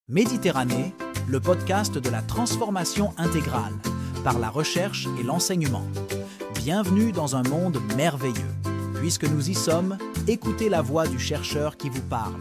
Méditerranée, le podcast de la transformation intégrale par la recherche et l'enseignement. Bienvenue dans un monde merveilleux. Puisque nous y sommes, écoutez la voix du chercheur qui vous parle.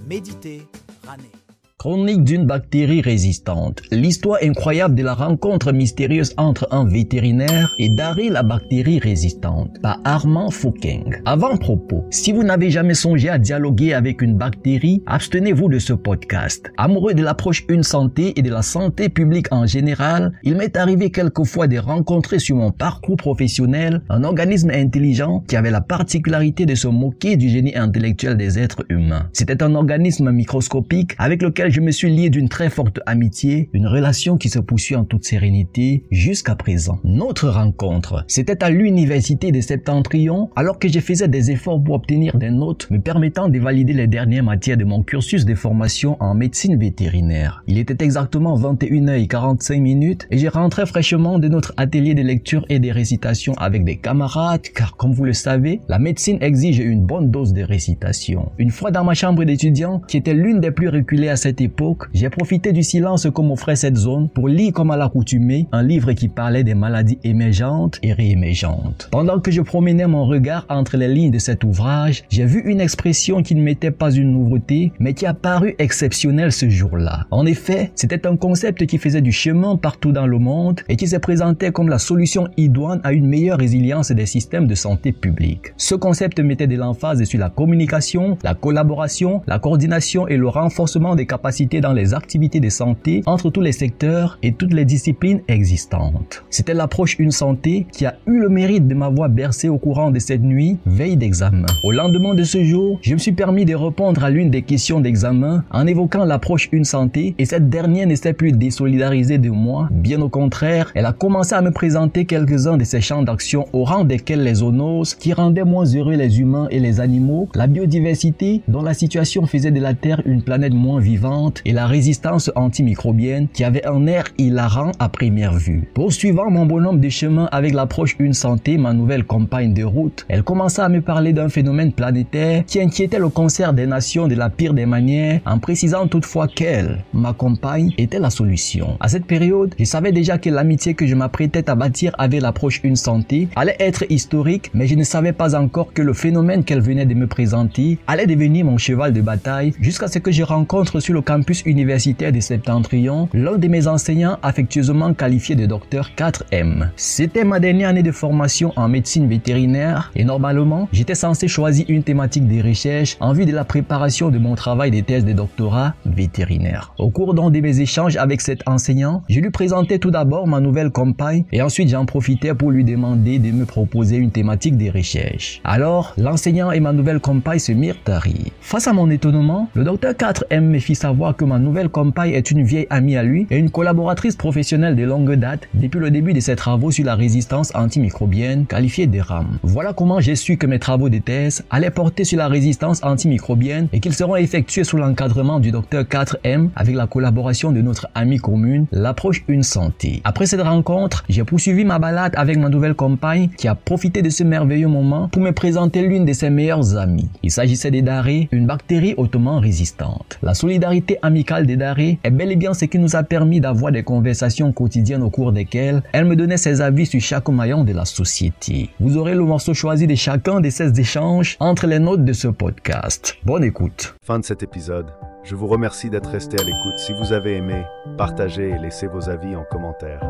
Méditerranée. Chronique d'une bactérie résistante. L'histoire incroyable de la rencontre mystérieuse entre un vétérinaire et Daré la bactérie résistante par Armand Fokeng. Avant-propos, si vous n'avez jamais songé à dialoguer avec une bactérie, abstenez-vous de ce podcast. Amoureux de l'approche Une Santé et de la santé publique en général, il m'est arrivé quelquefois de rencontrer sur mon parcours professionnel un organisme intelligent qui avait la particularité de se moquer du génie intellectuel des êtres humains. C'était un organisme microscopique avec lequel je me suis lié d'une très forte amitié, une relation qui se poursuit en toute sérénité jusqu'à présent. Notre rencontre, c'était à l'université de Septentrion, alors que je faisais des efforts pour obtenir des notes me permettant de valider les dernières matières de mon cursus de formation en médecine vétérinaire. Il était exactement 21h45 et je rentrais fraîchement de notre atelier de lecture et de récitation avec des camarades, car comme vous le savez, la médecine exige une bonne dose de récitation. Une fois dans ma chambre d'étudiant, qui était l'une des plus reculées à cette époque, j'ai profité du silence que m'offrait cette zone pour lire comme à l'accoutumée un livre qui parlait des maladies émergentes et réémergentes. Pendant que je promenais mon regard entre les lignes de cet ouvrage, j'ai vu une expression qui ne m'était pas une nouveauté, mais qui a paru exceptionnelle ce jour-là. En effet, c'était un concept qui faisait du chemin partout dans le monde et qui se présentait comme la solution idoine à une meilleure résilience des systèmes de santé publique. Ce concept mettait de l'emphase sur la communication, la collaboration, la coordination et le renforcement des capacités dans les activités de santé entre tous les secteurs et toutes les disciplines existantes. C'était l'approche Une Santé qui a eu le mérite de m'avoir bercé au courant de cette nuit, veille d'examen. Au lendemain de ce jour, je me suis permis de répondre à l'une des questions d'examen en évoquant l'approche Une Santé et cette dernière ne s'est plus désolidarisée de moi. Bien au contraire, elle a commencé à me présenter quelques-uns de ses champs d'action au rang desquels les zoonoses qui rendaient moins heureux les humains et les animaux, la biodiversité dont la situation faisait de la Terre une planète moins vivante et la résistance antimicrobienne qui avait un air hilarant à première vue. Poursuivant mon bonhomme de chemin avec l'approche Une Santé, ma nouvelle compagne de route, elle commença à me parler d'un phénomène planétaire qui inquiétait le concert des nations de la pire des manières, en précisant toutefois qu'elle, ma compagne, était la solution. À cette période, je savais déjà que l'amitié que je m'apprêtais à bâtir avec l'approche Une Santé allait être historique, mais je ne savais pas encore que le phénomène qu'elle venait de me présenter allait devenir mon cheval de bataille jusqu'à ce que je rencontre sur le campus universitaire de Septentrion l'un de mes enseignants affectueusement qualifié de docteur 4M. C'était ma dernière année de formation en médecine vétérinaire et normalement, j'étais censé choisir une thématique de recherche en vue de la préparation de mon travail de thèse de doctorat vétérinaire. Au cours d'un de mes échanges avec cet enseignant, je lui présentais tout d'abord ma nouvelle compagne et ensuite j'en profitais pour lui demander de me proposer une thématique de recherche. Alors, l'enseignant et ma nouvelle compagne se mirent à rire. Face à mon étonnement, le docteur 4M me fit savoir que ma nouvelle compagne est une vieille amie à lui et une collaboratrice professionnelle de longue date depuis le début de ses travaux sur la résistance antimicrobienne qualifiée de RAM. Voilà comment j'ai su que mes travaux de thèse allaient porter sur la résistance antimicrobienne et qu'ils seront effectués sous l'encadrement du docteur 4M avec la collaboration de notre amie commune, l'approche Une Santé. Après cette rencontre, j'ai poursuivi ma balade avec ma nouvelle compagne qui a profité de ce merveilleux moment pour me présenter l'une de ses meilleures amies. Il s'agissait de Daré, une bactérie hautement résistante. La solidarité amicale des Daré est bel et bien ce qui nous a permis d'avoir des conversations quotidiennes au cours desquelles elle me donnait ses avis sur chaque maillon de la société. Vous aurez le morceau choisi de chacun de ces échanges entre les notes de ce podcast. Bonne écoute. Fin de cet épisode. Je vous remercie d'être resté à l'écoute. Si vous avez aimé, partagez et laissez vos avis en commentaire.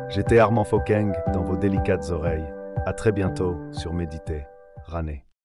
J'étais Armand Fokeng dans vos délicates oreilles. À très bientôt sur Méditerranée.